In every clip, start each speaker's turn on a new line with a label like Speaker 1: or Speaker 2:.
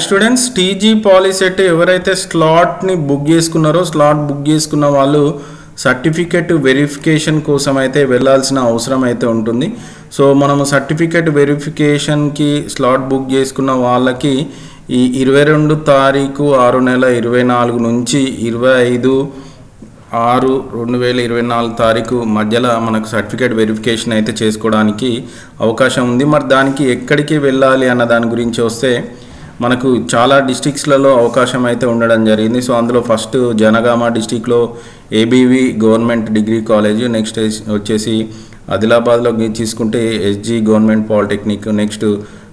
Speaker 1: Students TG POLYCET ఎవరైతే స్లాట్ని book చేసుకున్నారో slot book చేసుకున్న వాళ్ళు సర్టిఫికెట్ వెరిఫికేషన్ కోసం అయితే వెళ్ళాల్సిన అవసరం అయితే ఉంటుంది. సో మనము సర్టిఫికెట్ వెరిఫికేషన్కి స్లాట్ బుక్ చేసుకున్న వాళ్ళకి ఈ 22 తారీఖు 6 నెల 24 నుంచి 25/6/2024 తారీఖు మధ్యలో మనకు సర్టిఫికేట్ వెరిఫికేషన్ అయితే చేసుకోవడానికి అవకాశం ఉంది. మరి దానికి ఎక్కడికి వెళ్ళాలి అన్న దాని గురించి వస్తే మనకు చాలా డిస్ట్రిక్ట్స్లలో అవకాశం అయితే ఉండడం జరిగింది. సో అందులో ఫస్ట్ జనగామ డిస్టిక్లో ABV government degree college, next వచ్చేసి ఆదిలాబాద్లో తీసుకుంటే ఎస్జీ గవర్నమెంట్ పాలిటెక్నిక్, నెక్స్ట్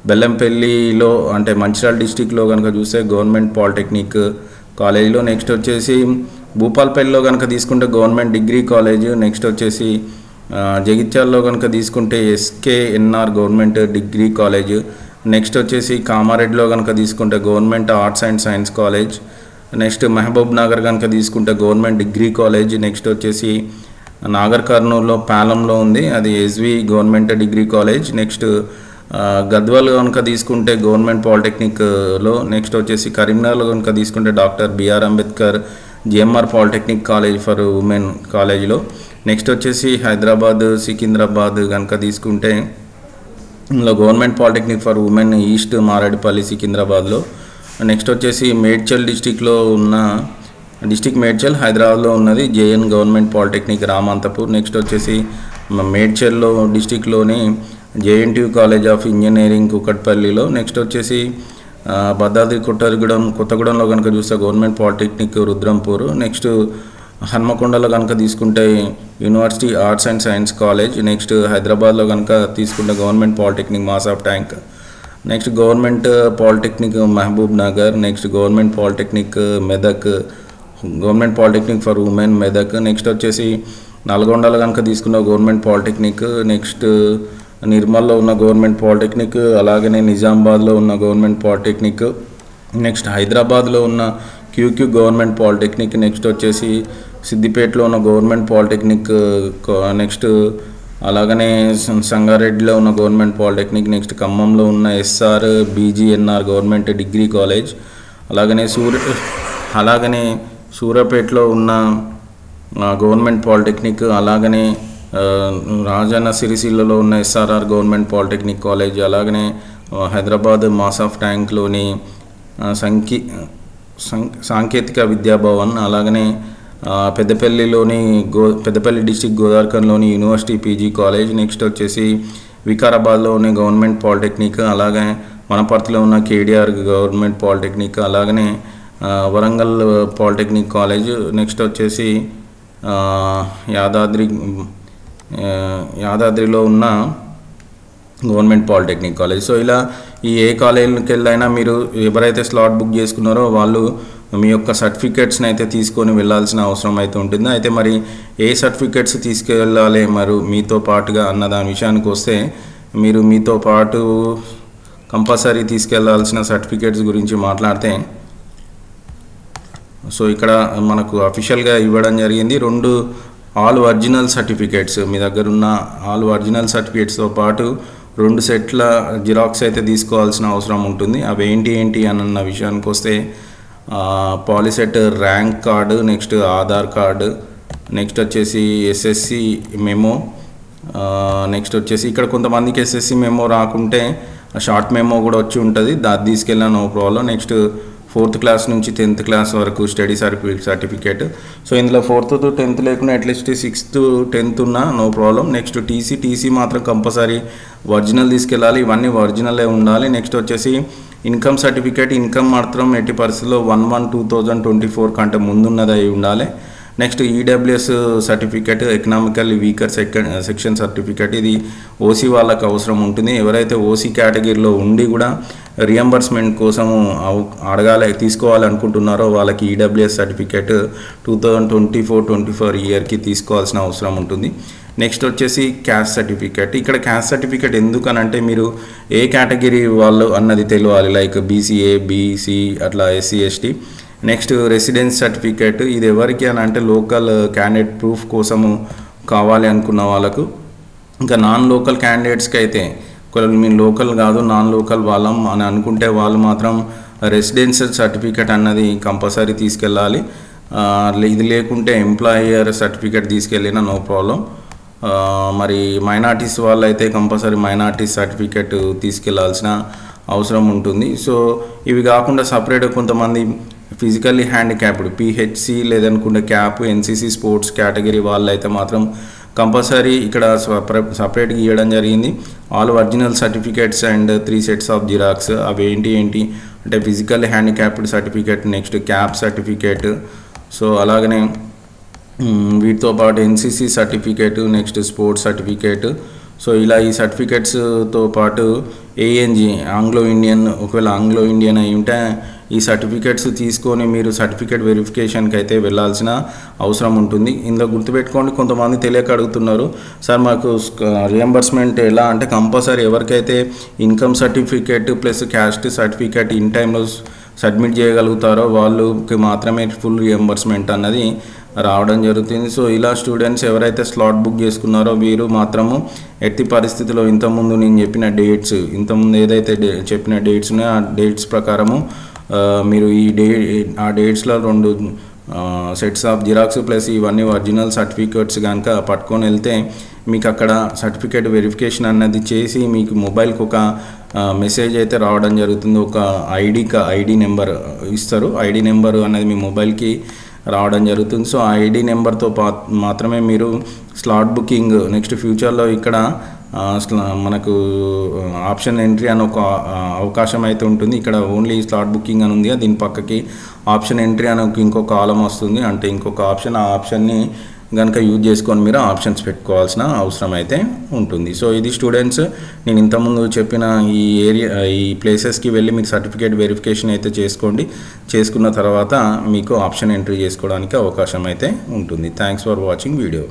Speaker 1: బెల్లంపల్లిలో అంటే మంచిర్యాల డిస్టిక్లో కనుక చూస్తే గవర్నమెంట్ పాలిటెక్నిక్ కాలేజ్లో, నెక్స్ట్ వచ్చేసి భూపాల్పల్లిలో కనుక తీసుకుంటే గవర్నమెంట్ డిగ్రీ కాలేజ్, నెక్స్ట్ వచ్చేసి జగిత్యాలలో కనుక తీసుకుంటే SKNR government degree college, next వచ్చేసి కామారెడ్డిలో కనుక తీసుకుంటే government arts and science college, next Mahabubnagar కనుక తీసుకుంటే గవర్నమెంట్ డిగ్రీ కాలేజ్, నెక్స్ట్ వచ్చేసి నాగర్ కర్నూలులో పాలంలో ఉంది అది SV government degree college, next Gadwal కనుక తీసుకుంటే గవర్నమెంట్ పాలిటెక్నిక్లో, నెక్స్ట్ వచ్చేసి కరీంనగర్లో కనుక తీసుకుంటే doctor BR Ambedkar GMR polytechnic college for women కాలేజ్లో, నెక్స్ట్ వచ్చేసి హైదరాబాద్ సికింద్రాబాద్ కనుక తీసుకుంటే ఇందులో government polytechnic for women east Marredpally సికింద్రాబాద్లో, నెక్స్ట్ వచ్చేసి మేడ్చల్ డిస్టిక్లో ఉన్న డిస్టిక్ మేడ్చల్ హైదరాబాద్లో ఉన్నది J N government polytechnic Ramanthapur, next వచ్చేసి మేడ్చల్లో డిస్టిక్లోని జేఎన్టీయూ కాలేజ్ ఆఫ్ ఇంజనీరింగ్ కుకట్పల్లిలో, నెక్స్ట్ వచ్చేసి భద్రాద్రి కొత్తగూడెంలో కనుక చూస్తే గవర్నమెంట్ పాలిటెక్నిక్ రుద్రంపూర్, నెక్స్ట్ హన్మకొండలో కనుక తీసుకుంటే university arts and science college, next హైదరాబాద్లో కనుక తీసుకుంటే government polytechnic Masab tank, next government polytechnic Mahbubnagar, next government polytechnic Medak government polytechnic for women Medak, next వచ్చేసి నల్గొండలో కనుక తీసుకున్న గవర్నమెంట్ పాలిటెక్నిక్, నెక్స్ట్ నిర్మల్లో ఉన్న గవర్నమెంట్ పాలిటెక్నిక్, అలాగనే నిజామాబాద్లో ఉన్న గవర్నమెంట్ పాలిటెక్నిక్, నెక్స్ట్ హైదరాబాద్లో ఉన్న క్యూక్యూ గవర్నమెంట్ పాలిటెక్నిక్, నెక్స్ట్ వచ్చేసి సిద్దిపేటలో ఉన్న గవర్నమెంట్ పాలిటెక్నిక్, నెక్స్ట్ అలాగనే సంగారెడ్డిలో ఉన్న గవర్నమెంట్ పాలిటెక్నిక్, నెక్స్ట్ ఖమ్మంలో ఉన్న SR BGNR government degree college, అలాగనే సూర్యాపేటలో ఉన్న గవర్నమెంట్ పాలిటెక్నిక్, అలాగనే రాజన్న సిరిసిల్లలో ఉన్న ఎస్ఆర్ఆర్ గవర్నమెంట్ పాలిటెక్నిక్ కాలేజ్, అలాగనే హైదరాబాద్ మాస్ ఆఫ్ ట్యాంక్లోని సాంకేతిక విద్యాభవన్, అలాగనే పెద్దపల్లి డిస్టిక్ గోదావరిఖండ్లోని యూనివర్సిటీ పీజీ కాలేజ్, నెక్స్ట్ వచ్చేసి వికారాబాద్లో ఉన్న గవర్నమెంట్ పాలిటెక్నిక్, అలాగే వనపర్తిలో ఉన్న కేడిఆర్ గవర్నమెంట్ పాలిటెక్నిక్, అలాగనే వరంగల్ పాలిటెక్నిక్ కాలేజ్, నెక్స్ట్ వచ్చేసి యాదాద్రిలో ఉన్న గవర్నమెంట్ పాలిటెక్నిక్ కాలేజ్. సో ఇలా ఈ ఏ కాలేజీకి వెళ్ళైనా మీరు ఎవరైతే స్లాట్ బుక్ చేసుకున్నారో వాళ్ళు మీ యొక్క సర్టిఫికేట్స్ని అయితే తీసుకొని వెళ్ళాల్సిన అవసరం అయితే ఉంటుంది. అయితే మరి ఏ సర్టిఫికేట్స్ తీసుకెళ్ళాలి మరి మీతో పాటుగా అన్న దాని విషయానికి వస్తే మీరు మీతో పాటు కంపల్సరీ తీసుకెళ్లాల్సిన సర్టిఫికేట్స్ గురించి మాట్లాడితే సో ఇక్కడ మనకు అఫీషియల్గా ఇవ్వడం జరిగింది 2 ఆల్ ఒరిజినల్ సర్టిఫికేట్స్. మీ దగ్గర ఉన్న ఆల్ ఒరిజినల్ సర్టిఫికేట్స్తో పాటు 2 సెట్ల జిరాక్స్ అయితే తీసుకోవాల్సిన అవసరం ఉంటుంది. అవి ఏంటి అన్న విషయానికి వస్తే POLYCET rank card, next Aadhaar card, next వచ్చేసి ఎస్ఎస్సి మెమో, నెక్స్ట్ వచ్చేసి ఇక్కడ కొంతమందికి ఎస్ఎస్సి మెమో రాకుంటే షార్ట్ మెమో కూడా వచ్చి ఉంటుంది, దాన్ని తీసుకెళ్ళినా no problem. Next 4th class నుంచి 10th క్లాస్ వరకు స్టడీ సర్టిఫికేట్. సో ఇందులో 4th to 10th లేకుండా అట్లీస్ట్ 6th to 10th ఉన్నా నో ప్రాబ్లం. నెక్స్ట్ టీసీ మాత్రం కంపల్సరీ ఒరిజినల్ తీసుకెళ్ళాలి, ఇవన్నీ ఒరిజినలే ఉండాలి. నెక్స్ట్ వచ్చేసి ఇన్కమ్ సర్టిఫికేట్, ఇన్కమ్ మాత్రం ఎట్టి పరిస్థితుల్లో 1/1/2024 కంటే ముందున్నది అయి ఉండాలి. Next EWS certificate, economically weaker section certificate, ఇది ఓసీ వాళ్ళకి అవసరం ఉంటుంది. ఎవరైతే ఓసీ కేటగిరీలో ఉండి కూడా రియంబర్స్మెంట్ కోసము తీసుకోవాలి అనుకుంటున్నారో వాళ్ళకి ఈడబ్ల్యూఎస్ సర్టిఫికేట్ 2024 ఇయర్కి తీసుకోవాల్సిన అవసరం ఉంటుంది. నెక్స్ట్ వచ్చేసి క్యాస్ట్ సర్టిఫికేట్. ఇక్కడ క్యాస్ట్ సర్టిఫికేట్ ఎందుకనంటే మీరు ఏ కేటగిరీ వాళ్ళు అన్నది తెలియాలి, లైక్ బీసీఏ, బీసీ అట్లా SC ST. Next residence certificate, ఇది ఎవరికి అని అంటే లోకల్ క్యాండిడేట్ ప్రూఫ్ కోసము కావాలి అనుకున్న వాళ్ళకు. ఇంకా నాన్ లోకల్ క్యాండిడేట్స్కి అయితే ఒకవేళ మేము లోకల్ కాదు నాన్ లోకల్ వాళ్ళం అని అనుకుంటే వాళ్ళు మాత్రం రెసిడెన్షియల్ సర్టిఫికేట్ అన్నది కంపల్సరీ తీసుకెళ్ళాలి. ఇది లేకుంటే ఎంప్లాయర్ సర్టిఫికేట్ తీసుకెళ్ళినా నో ప్రాబ్లం. మరి మైనార్టీస్ వాళ్ళైతే కంపల్సరీ మైనార్టీస్ సర్టిఫికేట్ తీసుకెళ్లాల్సిన అవసరం ఉంటుంది. సో ఇవి కాకుండా సపరేట్గా కొంతమంది ఫిజికల్లీ హ్యాండిక్యాప్డ్ పిహెచ్సి లేదనుకుంటే క్యాప్ ఎన్సిసి స్పోర్ట్స్ కేటగిరీ వాళ్ళైతే మాత్రం కంపల్సరీ ఇక్కడ సపరేట్గా ఇవ్వడం జరిగింది. All original certificates and 3 sets of xerox. అవి ఏంటి అంటే physically handicapped certificate, next cap certificate, so అలాగనే వీటితో పాటు NCC certificate, next sports certificate. So ఇలా ఈ సర్టిఫికేట్స్తో పాటు ఏఎన్జి ఆంగ్లో ఇండియన్, ఒకవేళ ఆంగ్లో ఇండియన్ అయి ఉంటే ఈ సర్టిఫికేట్స్ తీసుకొని మీరు సర్టిఫికేట్ వెరిఫికేషన్కి అయితే వెళ్ళాల్సిన అవసరం ఉంటుంది. ఇందులో గుర్తుపెట్టుకోండి, కొంతమంది తెలియక అడుగుతున్నారు, సార్ మాకు రియంబర్స్మెంట్ ఎలా అంటే కంపల్సరీ ఎవరికైతే income certificate plus caste certificate in టైంలో సబ్మిట్ చేయగలుగుతారో వాళ్ళకి మాత్రమే ఫుల్ రియంబర్స్మెంట్ అన్నది రావడం జరుగుతుంది. సో ఇలా స్టూడెంట్స్ ఎవరైతే స్లాట్ బుక్ చేసుకున్నారో వీరు మాత్రము ఎట్టి పరిస్థితిలో ఇంతకుముందు నేను చెప్పిన డేట్స్, ఇంతకుముందు ఏదైతే చెప్పిన డేట్స్ ఉన్నాయో ఆ డేట్స్ ప్రకారము మీరు ఆ డేట్స్లో 2 సెట్స్ ఆఫ్ జిరాక్స్ ప్లస్ ఇవన్నీ ఒరిజినల్ సర్టిఫికేట్స్ కనుక పట్టుకొని వెళ్తే మీకు అక్కడ సర్టిఫికేట్ వెరిఫికేషన్ అన్నది చేసి మీకు మొబైల్కి ఒక మెసేజ్ అయితే రావడం జరుగుతుంది. ఒక ఐడి నెంబర్ ఇస్తారు. ఐడి నెంబర్ అనేది మీ మొబైల్కి రావడం జరుగుతుంది. సో ఆ ఐడి నెంబర్తో మాత్రమే మీరు స్లాట్ బుకింగ్ నెక్స్ట్ ఫ్యూచర్లో ఇక్కడ మనకు ఆప్షన్ ఎంట్రీ అని ఒక అవకాశం అయితే ఉంటుంది. ఇక్కడ ఓన్లీ స్లాట్ బుకింగ్ అని ఉంది, దీని పక్కకి ఆప్షన్ ఎంట్రీ అని ఇంకొక కాలం వస్తుంది, అంటే ఇంకొక ఆప్షన్. ఆ ఆప్షన్ని కనుక యూజ్ చేసుకొని మీరు ఆప్షన్స్ పెట్టుకోవాల్సిన అవసరం అయితే ఉంటుంది. సో ఇది స్టూడెంట్స్ నేను ఇంతకుముందు చెప్పిన ఈ ప్లేసెస్కి వెళ్ళి మీరు సర్టిఫికేట్ వెరిఫికేషన్ అయితే చేసుకోండి. చేసుకున్న తర్వాత మీకు ఆప్షన్ ఎంట్రీ చేసుకోవడానికి అవకాశం అయితే ఉంటుంది. Thanks for watching video.